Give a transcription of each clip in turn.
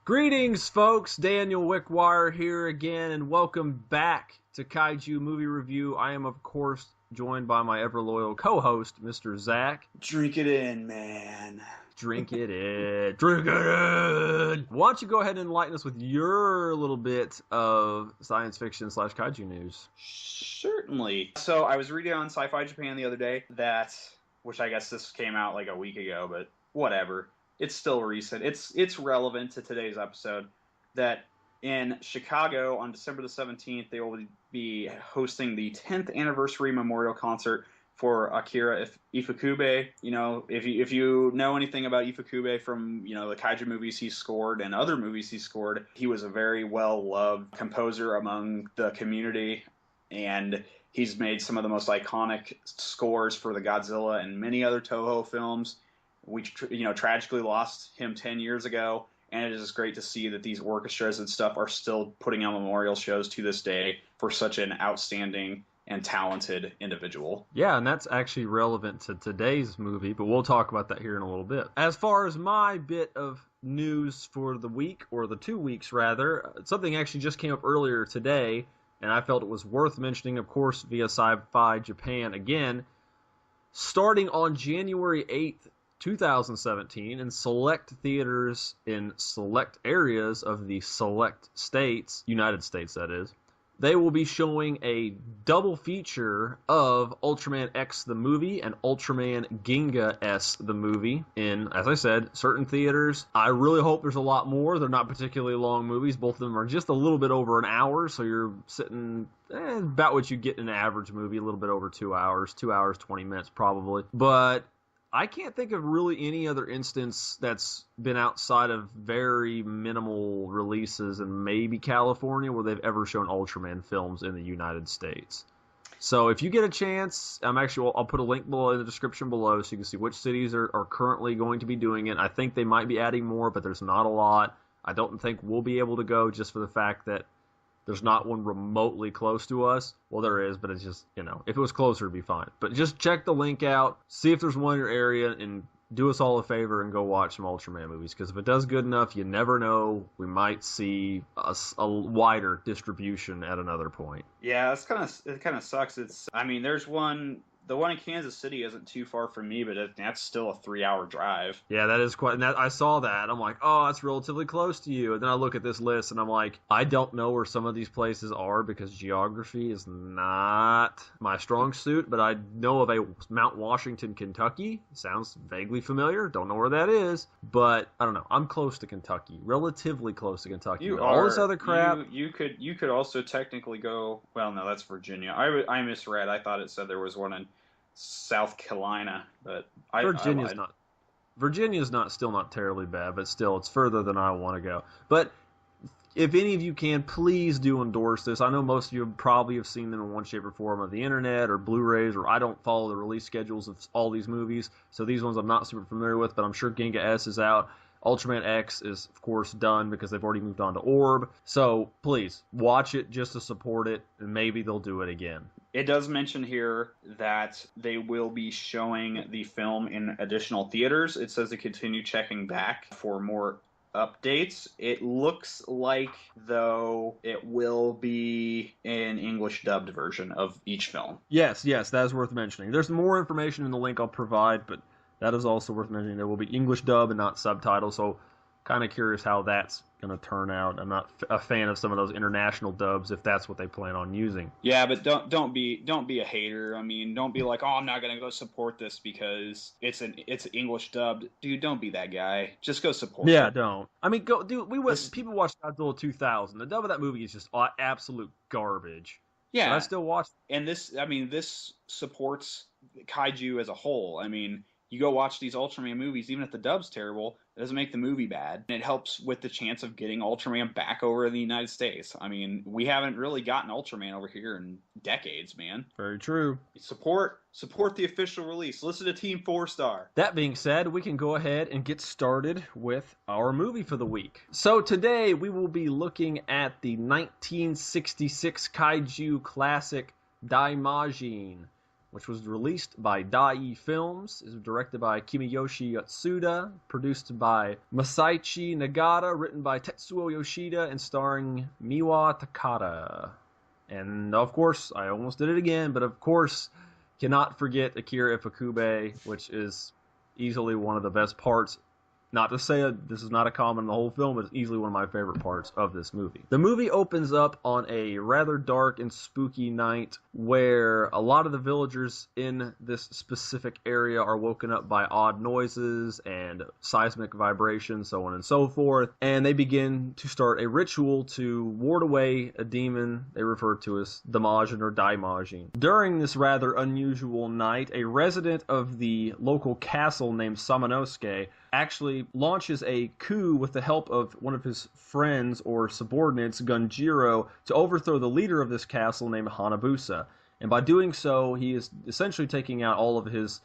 Greetings, folks. Daniel Wickwire here again, and welcome back to Kaiju Movie Review. I am, of course, joined by my ever-loyal co-host, Mr. Zach. Drink it in, man. Drink it in. Drink it in! Why don't you go ahead and enlighten us with your little bit of science fiction / kaiju news? Certainly. So I was reading on Sci-Fi Japan the other day which I guess this came out like a week ago, but whatever. It's still recent. It's relevant to today's episode that in Chicago on December the 17th, they will be hosting the 10th anniversary memorial concert for Akira Ifukube. You know, if you know anything about Ifukube from, the kaiju movies he scored and other movies he scored, he was a very well-loved composer among the community, and he's made some of the most iconic scores for the Godzilla and many other Toho films. We, tragically lost him 10 years ago, and it is great to see that these orchestras and stuff are still putting on memorial shows to this day for such an outstanding and talented individual. Yeah, and that's actually relevant to today's movie, but we'll talk about that here in a little bit. As far as my bit of news for the week, or the 2 weeks rather, something actually just came up earlier today, and I felt it was worth mentioning, of course, via Sci-Fi Japan again. Starting on January 8th, 2017, in select theaters in select areas of the select states, United States that is, they will be showing a double feature of Ultraman X the movie and Ultraman Ginga S the movie in, as I said, certain theaters. I really hope there's a lot more. They're not particularly long movies. Both of them are just a little bit over an hour, so you're sitting about what you get in an average movie, a little bit over 2 hours, 2 hours, 20 minutes probably. But I can't think of really any other instance that's been outside of very minimal releases in maybe California where they've ever shown Ultraman films in the United States. So if you get a chance, I'll put a link below in the description below so you can see which cities are currently going to be doing it. I think they might be adding more, but there's not a lot. I don't think we'll be able to go just for the fact that there's not one remotely close to us. Well, there is, but it's just, if it was closer, it'd be fine. But just check the link out, see if there's one in your area, and do us all a favor and go watch some Ultraman movies. Because if it does good enough, you never know, we might see a wider distribution at another point. Yeah, it kind of sucks. There's one. The one in Kansas City isn't too far from me, but that's still a 3-hour drive. Yeah, that is quite. And I saw that. I'm like, oh, that's relatively close to you. And then I look at this list, and I'm like, I don't know where some of these places are because geography is not my strong suit. But I know of a Mount Washington, Kentucky. Sounds vaguely familiar. Don't know where that is, but I don't know. I'm close to Kentucky, relatively close to Kentucky. All this other crap. You could also technically go. Well, no, that's Virginia. I misread. I thought it said there was one in South Carolina, but Virginia's still not terribly bad, but still it's further than I want to go. But if any of you can, please do endorse this. I know most of you probably have seen them in one shape or form of the internet or Blu-rays, or I don't follow the release schedules of all these movies, so these ones I'm not super familiar with, but I'm sure Ginga S is out. Ultraman X is, of course, done because they've already moved on to Orb. So please watch it just to support it, and maybe they'll do it again. It does mention here that they will be showing the film in additional theaters. It says to continue checking back for more updates. It looks like, though, it will be an English dubbed version of each film. Yes, that is worth mentioning. There's more information in the link I'll provide, but that is also worth mentioning. There will be English dub and not subtitles, so kind of curious how that's going to turn out. I'm not a fan of some of those international dubs if that's what they plan on using. Yeah, but don't be a hater. I mean, don't be like, oh, I'm not going to go support this because it's English dubbed. Dude, don't be that guy. Just go support. Yeah, don't. I mean, go. Dude, people watch Godzilla 2000. The dub of that movie is just absolute garbage. Yeah, but I still watch. And this supports kaiju as a whole. I mean, you go watch these Ultraman movies, even if the dub's terrible, it doesn't make the movie bad. And it helps with the chance of getting Ultraman back over in the United States. I mean, we haven't really gotten Ultraman over here in decades, man. Very true. Support the official release. Listen to Team 4-Star. That being said, we can go ahead and get started with our movie for the week. So today we will be looking at the 1966 kaiju classic Daimajin, which was released by Dai Films, is directed by Kimiyoshi Yatsuda, produced by Masaichi Nagata, written by Tetsuo Yoshida, and starring Miwa Takada. And of course, I almost did it again, but of course, cannot forget Akira Ifukube, which is easily one of the best parts. Not to say this is not a comment in the whole film, but it's easily one of my favorite parts of this movie. The movie opens up on a rather dark and spooky night where a lot of the villagers in this specific area are woken up by odd noises and seismic vibrations, so on and so forth, and they begin to start a ritual to ward away a demon they refer to as Daimajin or Daimajin. During this rather unusual night, a resident of the local castle named Samanosuke actually launches a coup with the help of one of his friends or subordinates, Gunjiro, to overthrow the leader of this castle named Hanabusa. And by doing so, he is essentially taking out all of his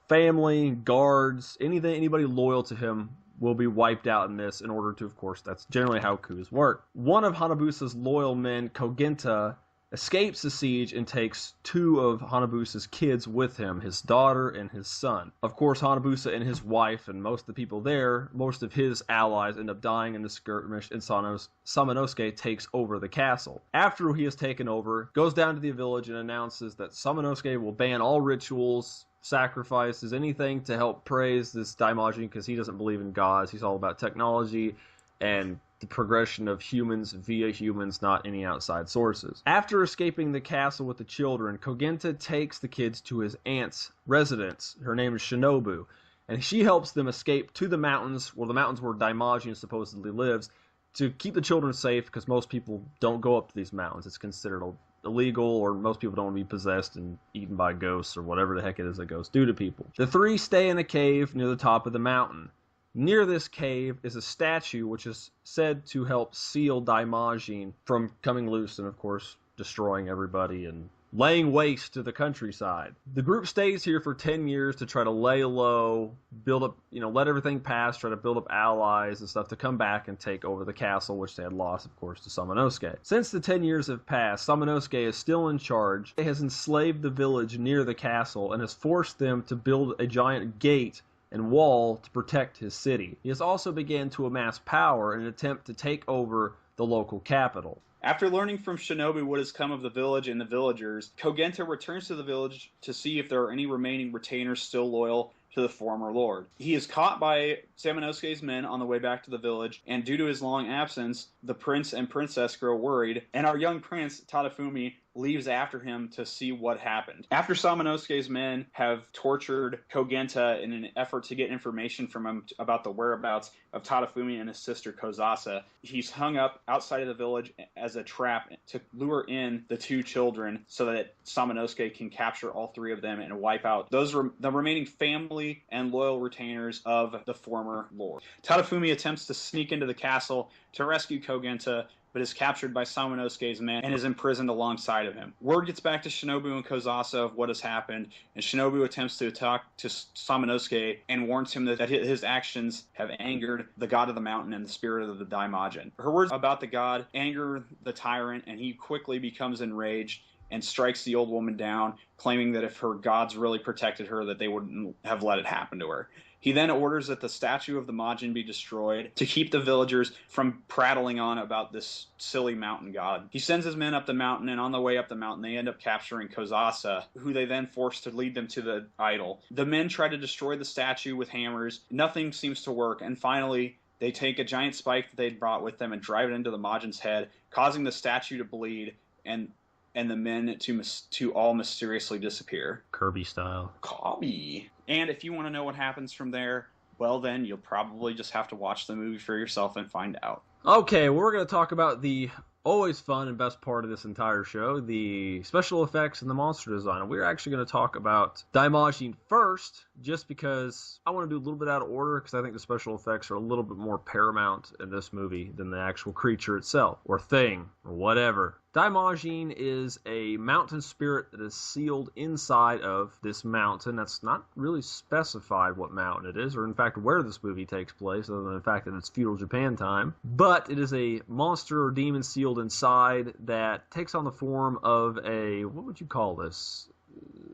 family, guards, anybody loyal to him will be wiped out in this in order to, of course, that's generally how coups work. One of Hanabusa's loyal men, Kogenta, escapes the siege and takes two of Hanabusa's kids with him, his daughter and his son. Of course, Hanabusa and his wife and most of the people there, most of his allies end up dying in the skirmish, and Samanosuke takes over the castle. After he has taken over, goes down to the village and announces that Samanosuke will ban all rituals, sacrifices, anything to help praise this Daimajin because he doesn't believe in gods. He's all about technology and the progression of humans via humans, not any outside sources. After escaping the castle with the children, Kogenta takes the kids to his aunt's residence. Her name is Shinobu, and she helps them escape to the mountains where Daimajin supposedly lives, to keep the children safe because most people don't go up to these mountains. It's considered illegal, or most people don't want to be possessed and eaten by ghosts or whatever the heck it is that ghosts do to people. The three stay in a cave near the top of the mountain. Near this cave is a statue which is said to help seal Daimajin from coming loose and, of course, destroying everybody and laying waste to the countryside. The group stays here for 10 years to try to lay low, build up, let everything pass, try to build up allies and stuff to come back and take over the castle, which they had lost, of course, to Samanosuke. Since the 10 years have passed, Samanosuke is still in charge. He has enslaved the village near the castle and has forced them to build a giant gate and wall to protect his city. He has also begun to amass power in an attempt to take over the local capital. After learning from Shinobu what has come of the village and the villagers, Kogenta returns to the village to see if there are any remaining retainers still loyal to the former lord. He is caught by Samanosuke's men on the way back to the village, and due to his long absence, the prince and princess grow worried, and our young prince, Tadafumi, leaves after him to see what happened. After Samanosuke's men have tortured Kogenta in an effort to get information from him about the whereabouts of Tadafumi and his sister Kozasa, he's hung up outside of the village as a trap to lure in the two children so that Samanosuke can capture all three of them and wipe out the remaining family and loyal retainers of the former lord. Tadafumi attempts to sneak into the castle to rescue Kogenta, but is captured by Samanosuke's men and is imprisoned alongside of him. Word gets back to Shinobu and Kozasa of what has happened, and Shinobu attempts to talk to Samanosuke and warns him that his actions have angered the god of the mountain and the spirit of the Daimajin. Her words about the god anger the tyrant, and he quickly becomes enraged and strikes the old woman down, claiming that if her gods really protected her, that they wouldn't have let it happen to her. He then orders that the statue of the Majin be destroyed to keep the villagers from prattling on about this silly mountain god. He sends his men up the mountain, and on the way up the mountain, they end up capturing Kozasa, who they then force to lead them to the idol. The men try to destroy the statue with hammers. Nothing seems to work, and finally, they take a giant spike that they'd brought with them and drive it into the Majin's head, causing the statue to bleed, and the men to all mysteriously disappear. Kirby style. Kirby. And if you want to know what happens from there, well then, you'll probably just have to watch the movie for yourself and find out. Okay, we're going to talk about the always fun and best part of this entire show, the special effects and the monster design. And we're actually going to talk about Daimajin first, just because I want to do a little bit out of order, because I think the special effects are a little bit more paramount in this movie than the actual creature itself, or thing, or whatever. Daimajin is a mountain spirit that is sealed inside of this mountain. That's not really specified what mountain it is, or in fact where this movie takes place, other than the fact that it's feudal Japan time. But it is a monster or demon sealed inside that takes on the form of a, what would you call this?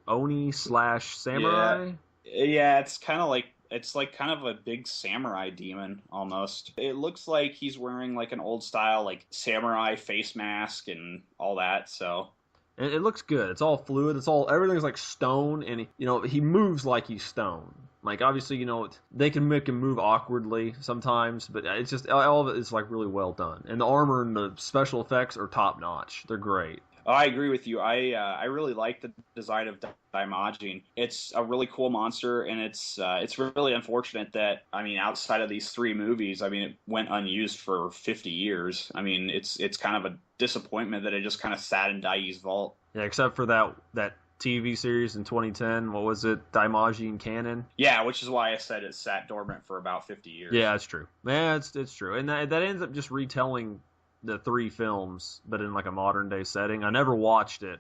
Oni slash samurai. Yeah, it's like kind of a big samurai demon almost. It looks like he's wearing like an old style like samurai face mask and all that. So And it looks good. It's all fluid. Everything's like stone, and he moves like he's stone. Like obviously, they can make him move awkwardly sometimes, but it's just all of it is like really well done. And the armor and the special effects are top notch. They're great. oh, I agree with you. I really like the design of Daimajin. It's a really cool monster, and it's really unfortunate that outside of these three movies, it went unused for 50 years. It's kind of a disappointment that it just kind of sat in Daii's vault. Yeah, except for that TV series in 2010. What was it? Daimajin Canon? Yeah, which is why I said it sat dormant for about 50 years. Yeah, it's true. Yeah, it's true. And that ends up just retelling the three films, but in like a modern day setting. I never watched it.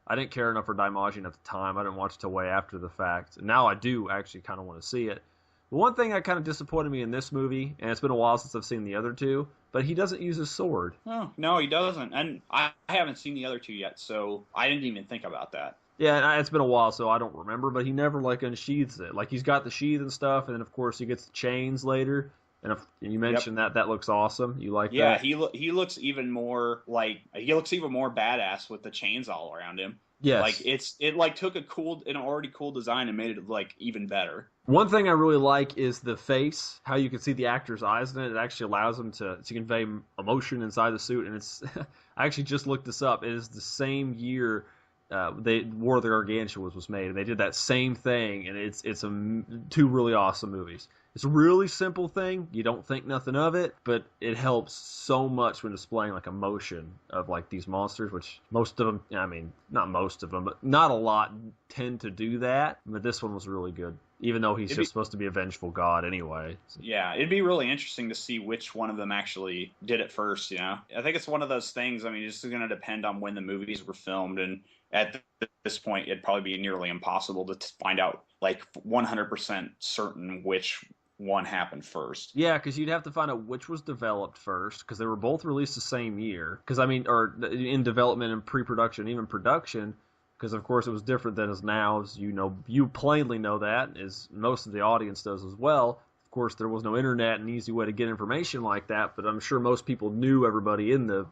I didn't care enough for Daimajin at the time. I didn't watch it till way after the fact. Now I do actually kind of want to see it. But one thing that kind of disappointed me in this movie, and it's been a while since I've seen the other two, but he doesn't use his sword. Oh, no, he doesn't. And I haven't seen the other two yet, so I didn't even think about that. Yeah, it's been a while, so I don't remember, but he never, like, unsheathes it. Like, he's got the sheath and stuff, and then, of course, he gets the chains later. And you mentioned that looks awesome. You like that? Yeah, he looks even more badass with the chains all around him. Yes. Like it took an already cool design and made it like even better. One thing I really like is the face, how you can see the actor's eyes in it. It actually allows them to convey emotion inside the suit, and it's I actually just looked this up. It is the same year War of the Gargantua was made, and they did that same thing, and it's two really awesome movies. It's a really simple thing. You don't think nothing of it, but it helps so much when displaying like emotion of like these monsters, which most of them, not most of them, but not a lot tend to do that. But this one was really good, even though he's supposed to be a vengeful god anyway. Yeah, it'd be really interesting to see which one of them actually did it first, I think it's one of those things, it's going to depend on when the movies were filmed, and at this point, it'd probably be nearly impossible to find out like 100% certain which one happened first. Yeah, because you'd have to find out which was developed first, because they were both released the same year. Because or in development and pre-production, even production. Because of course it was different than as now, as you plainly know that, as most of the audience does as well. Of course, there was no internet and easy way to get information like that, but I'm sure most people knew everybody in the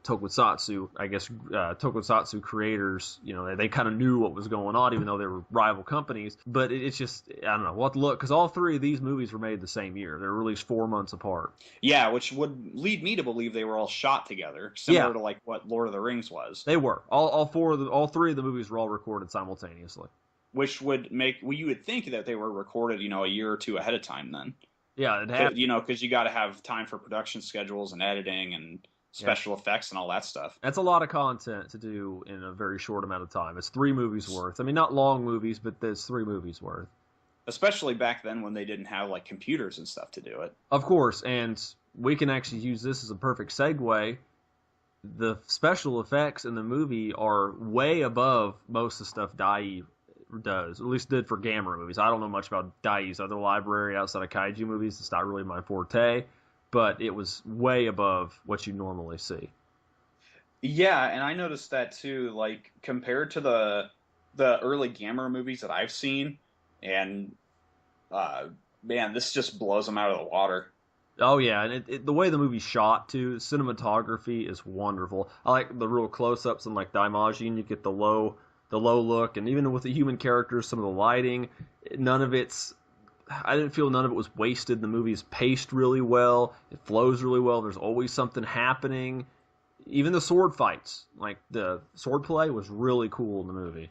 tokusatsu. I guess tokusatsu creators, they kind of knew what was going on, even though they were rival companies. But it's just, I don't know, we'll have to look, because all three of these movies were made the same year. They were released 4 months apart. Yeah, which would lead me to believe they were all shot together, similar to like what Lord of the Rings was. They were. All three of the movies were all recorded simultaneously. Which would you would think that they were recorded, a year or two ahead of time then. Yeah, it had. Because you got to have time for production schedules and editing and special effects and all that stuff. That's a lot of content to do in a very short amount of time. It's 3 movies worth. Not long movies, but there's 3 movies worth. Especially back then when they didn't have like computers and stuff to do it. Of course, and we can actually use this as a perfect segue. The special effects in the movie are way above most of the stuff Dai does, at least did for Gamera movies. I don't know much about Daii's other library outside of kaiju movies. It's not really my forte, but it was way above what you normally see. Yeah, and I noticed that too, like compared to the early Gamera movies that I've seen, and man, this just blows them out of the water. Oh yeah, and the way the movie's shot too, cinematography is wonderful. I like the real close-ups in like Daimajin. You get the low look, and even with the human characters, some of the lighting, I didn't feel none of it was wasted. The movie's paced really well. It flows really well. There's always something happening. Even the sword fights, like the sword play, was really cool in the movie.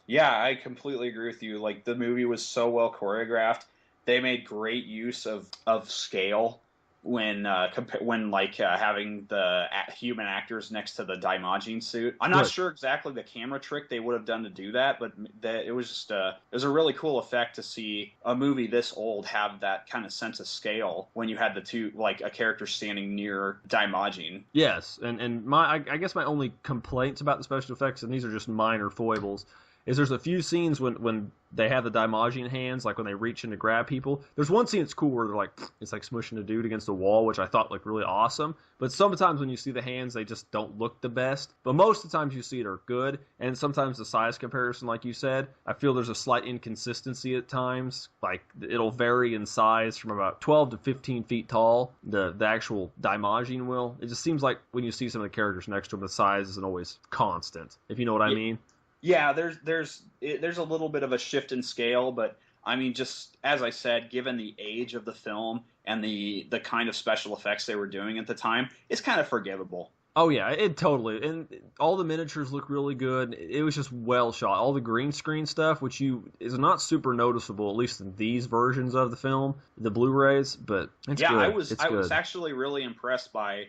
Yeah, I completely agree with you. Like, the movie was so well choreographed. They made great use of scale when having the human actors next to the Daimajin suit. I'm not sure exactly the camera trick they would have done to do that, but it was a really cool effect to see a movie this old have that kind of sense of scale when you had the two, like a character standing near Daimajin. Yes, and I guess my only complaints about the special effects, and these are just minor foibles, is there's a few scenes when they have the Daimajin hands, like when they reach in to grab people. There's one scene that's cool where they're like, it's like smushing a dude against a wall, which I thought looked really awesome. But sometimes when you see the hands, they just don't look the best. But most of the times you see it are good. And sometimes the size comparison, like you said, I feel there's a slight inconsistency at times. Like it'll vary in size from about 12 to 15 feet tall. The actual Daimajin will. It just seems like when you see some of the characters next to them, the size isn't always constant, if you know what I mean. Yeah, there's a little bit of a shift in scale, but I mean, just as I said, given the age of the film and the kind of special effects they were doing at the time, it's kind of forgivable. Oh yeah, it totally, and all the miniatures look really good. It was just well shot. All the green screen stuff, which is not super noticeable, at least in these versions of the film, the Blu-rays, but it's good. I was actually really impressed by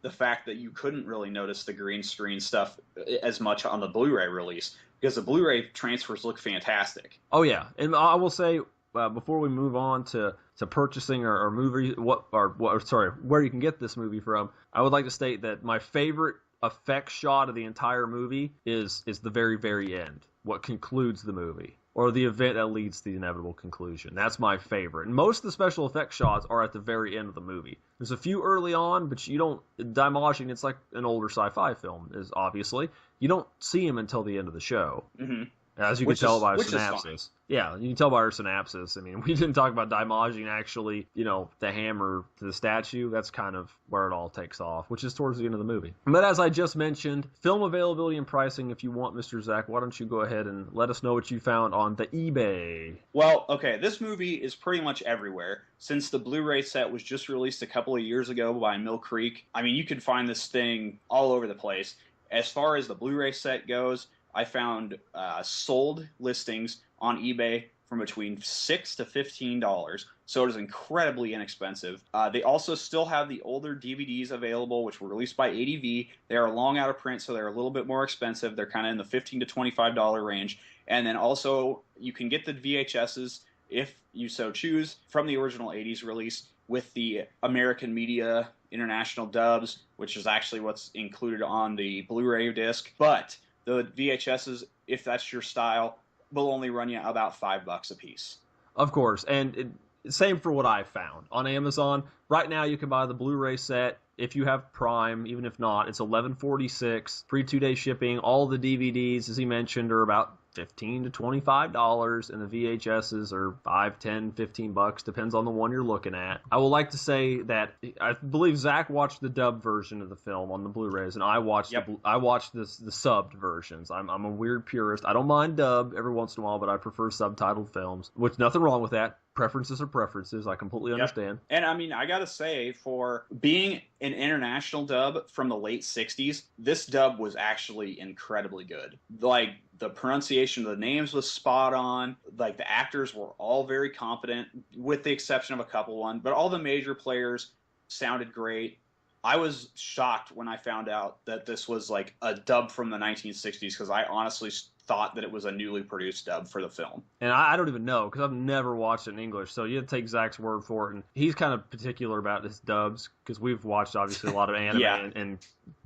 the fact that you couldn't really notice the green screen stuff as much on the Blu-ray release, because the Blu-ray transfers look fantastic. Oh yeah, and I will say before we move on to purchasing or movie where you can get this movie from, I would like to state that my favorite effect shot of the entire movie is the very, very end, what concludes the movie, or the event that leads to the inevitable conclusion. That's my favorite. And most of the special effects shots are at the very end of the movie. There's a few early on, but you don't... Daimajin, it's like an older sci-fi film, is obviously. You don't see him until the end of the show. Mm-hmm. As you can tell by our synapses. Yeah, you can tell by our synapses. I mean, we didn't talk about Daimajin actually, the hammer to the statue. That's kind of where it all takes off, which is towards the end of the movie. But as I just mentioned, film availability and pricing, if you want, Mr. Zach, why don't you go ahead and let us know what you found on the eBay? Well, okay, this movie is pretty much everywhere. Since the Blu-ray set was just released a couple of years ago by Mill Creek, I mean, you can find this thing all over the place. As far as the Blu-ray set goes, I found sold listings on eBay from between $6 to $15, so it is incredibly inexpensive. They also still have the older DVDs available, which were released by ADV. They are long out of print, so they're a little bit more expensive. They're kind of in the $15 to $25 range. And then also, you can get the VHSs, if you so choose, from the original 80s release with the American Media International dubs, which is actually what's included on the Blu-ray disc. But the VHSs, if that's your style, will only run you about $5 a piece. Of course, and same for what I found on Amazon. Right now, you can buy the Blu-ray set if you have Prime. Even if not, it's $11.46, free 2-day shipping. All the DVDs, as he mentioned, are about $15 to $25, and the VHSs are $5, $10, $15, depends on the one you're looking at. I would like to say that I believe Zach watched the dub version of the film on the Blu-rays, and I watched the subbed versions. I'm a weird purist. I don't mind dub every once in a while, but I prefer subtitled films, which nothing wrong with that. Preferences are preferences. I completely understand. And I mean, I gotta say, for being an international dub from the late 60s, this dub was actually incredibly good. Like, the pronunciation of the names was spot on. Like, the actors were all very competent, with the exception of a couple but all the major players sounded great. I was shocked when I found out that this was like a dub from the 1960s, because I honestly thought that it was a newly produced dub for the film. And I don't even know, because I've never watched it in English, so you have to take Zach's word for it. And he's kind of particular about his dubs, because we've watched, obviously, a lot of anime and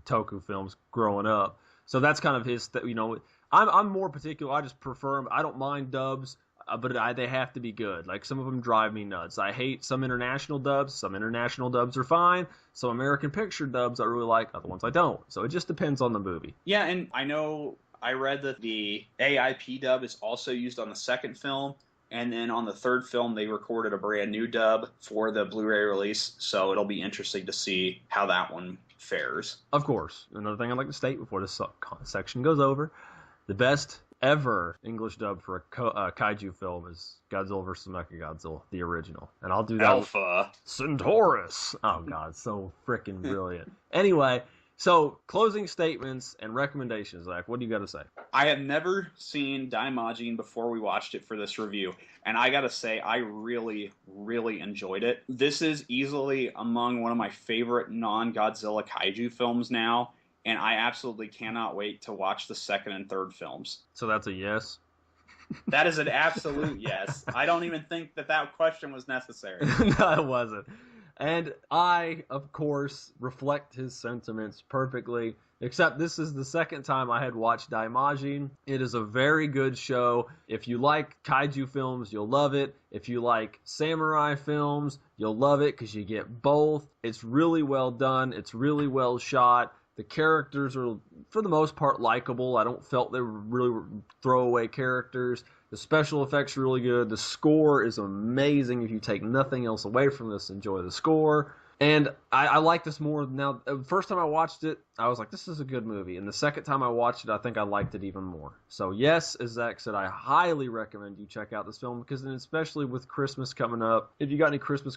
toku films growing up. So that's kind of his, I'm more particular. I just prefer them. I don't mind dubs, but they have to be good. Like, some of them drive me nuts. I hate some international dubs. Some international dubs are fine. Some American picture dubs I really like. Other ones I don't. So it just depends on the movie. Yeah, and I read that the AIP dub is also used on the second film, and then on the third film they recorded a brand new dub for the Blu-ray release, so it'll be interesting to see how that one fares. Of course. Another thing I'd like to state before this section goes over, the best ever English dub for a kaiju film is Godzilla vs. Mechagodzilla, the original. And I'll do that. Alpha Centaurus! Oh god, so freaking brilliant. Anyway, so closing statements and recommendations, Zach. What do you got to say? I have never seen Daimajin before we watched it for this review, and I got to say I really, really enjoyed it. This is easily among one of my favorite non-Godzilla kaiju films now, and I absolutely cannot wait to watch the second and third films. So that's a yes? That is an absolute yes. I don't even think that question was necessary. No, it wasn't. And I, of course, reflect his sentiments perfectly. Except this is the second time I had watched Daimajin. It is a very good show. If you like kaiju films, you'll love it. If you like samurai films, you'll love it because you get both. It's really well done. It's really well shot. The characters are, for the most part, likable. I don't felt they were really throwaway characters. The special effects are really good. The score is amazing. If you take nothing else away from this, enjoy the score. And I like this more now. The first time I watched it, I was like, this is a good movie. And the second time I watched it, I think I liked it even more. So yes, as Zach said, I highly recommend you check out this film because then especially with Christmas coming up, if you got any Christmas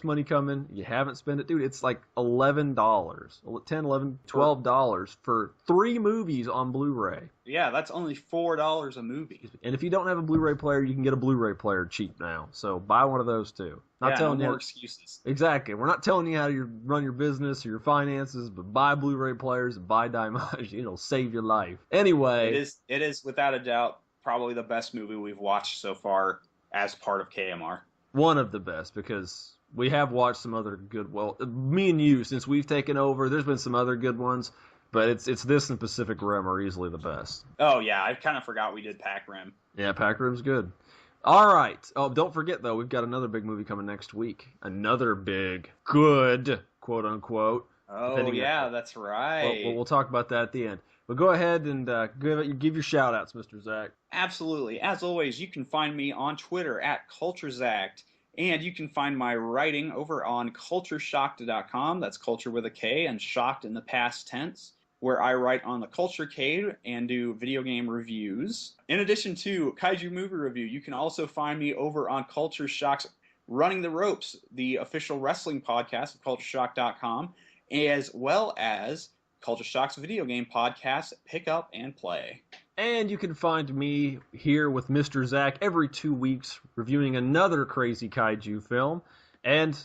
money coming, you haven't spent it, dude, it's like $11, $10, $11, $12 for 3 movies on Blu-ray. Yeah, that's only $4 a movie. And if you don't have a Blu-ray player, you can get a Blu-ray player cheap now. So buy one of those too. Not telling you more excuses. Exactly. We're not telling you how to run your business or your finances, but buy Blu-ray players and buy Daimajin. It'll save your life. Anyway. It is without a doubt probably the best movie we've watched so far as part of KMR. One of the best, because we have watched some other good, well, me and you, since we've taken over, there's been some other good ones, but it's this and Pacific Rim are easily the best. Oh, yeah, I kind of forgot we did Pac Rim. Yeah, Pac Rim's good. All right. Oh, don't forget, though, we've got another big movie coming next week. Another big, good, quote-unquote. Oh, yeah, that's right. We'll talk about that at the end. But go ahead and give your shout-outs, Mr. Zach. Absolutely. As always, you can find me on Twitter at CultureZacked, and you can find my writing over on cultureshocked.com. That's culture with a K and shocked in the past tense, where I write on the Culturecade and do video game reviews. In addition to Kaiju Movie Review, you can also find me over on Culture Shock's Running the Ropes, the official wrestling podcast of cultureshock.com, as well as Culture Shock's video game podcast, Pick Up and Play. And you can find me here with Mr. Zach every 2 weeks reviewing another crazy kaiju film. And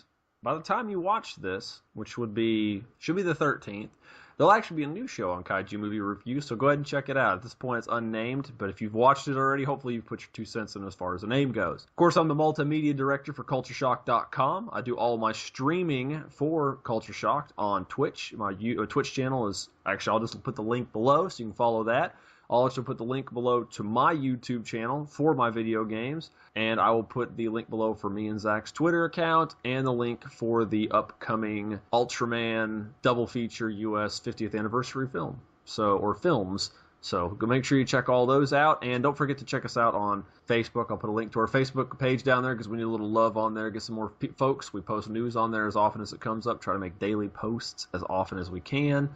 by the time you watch this, which should be the 13th, there'll actually be a new show on Kaiju Movie Review, so go ahead and check it out. At this point, it's unnamed, but if you've watched it already, hopefully you've put your 2 cents in as far as the name goes. Of course, I'm the multimedia director for CultureShock.com. I do all my streaming for Culture Shock on Twitch. My Twitch channel is, actually, I'll just put the link below so you can follow that. I'll also put the link below to my YouTube channel for my video games, and I will put the link below for me and Zach's Twitter account, and the link for the upcoming Ultraman double feature US 50th anniversary film, or films. So go make sure you check all those out, and don't forget to check us out on Facebook. I'll put a link to our Facebook page down there because we need a little love on there, get some more folks. We post news on there as often as it comes up, try to make daily posts as often as we can.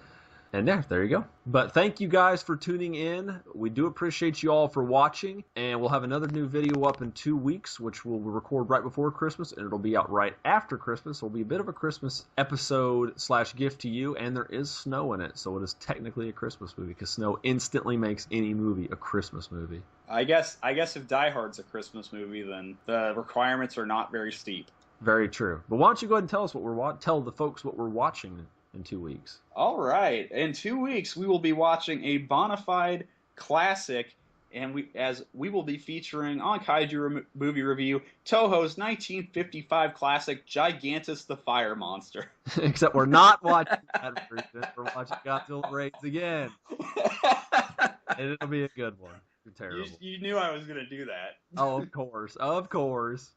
And yeah, there you go. But thank you guys for tuning in. We do appreciate you all for watching. And we'll have another new video up in 2 weeks, which we'll record right before Christmas. And it'll be out right after Christmas. It'll be a bit of a Christmas episode / gift to you. And there is snow in it. So it is technically a Christmas movie, because snow instantly makes any movie a Christmas movie. I guess if Die Hard's a Christmas movie, then the requirements are not very steep. Very true. But why don't you go ahead and tell the folks what we're watching in 2 weeks. All right. In 2 weeks, we will be watching a bona fide classic, and we will be featuring on Kaiju Movie Review Toho's 1955 classic Gigantus the Fire Monster. Except we're not watching that version. We're watching Godzilla Raids again. And it'll be a good one. You're terrible. You knew I was going to do that. Oh, of course. Of course.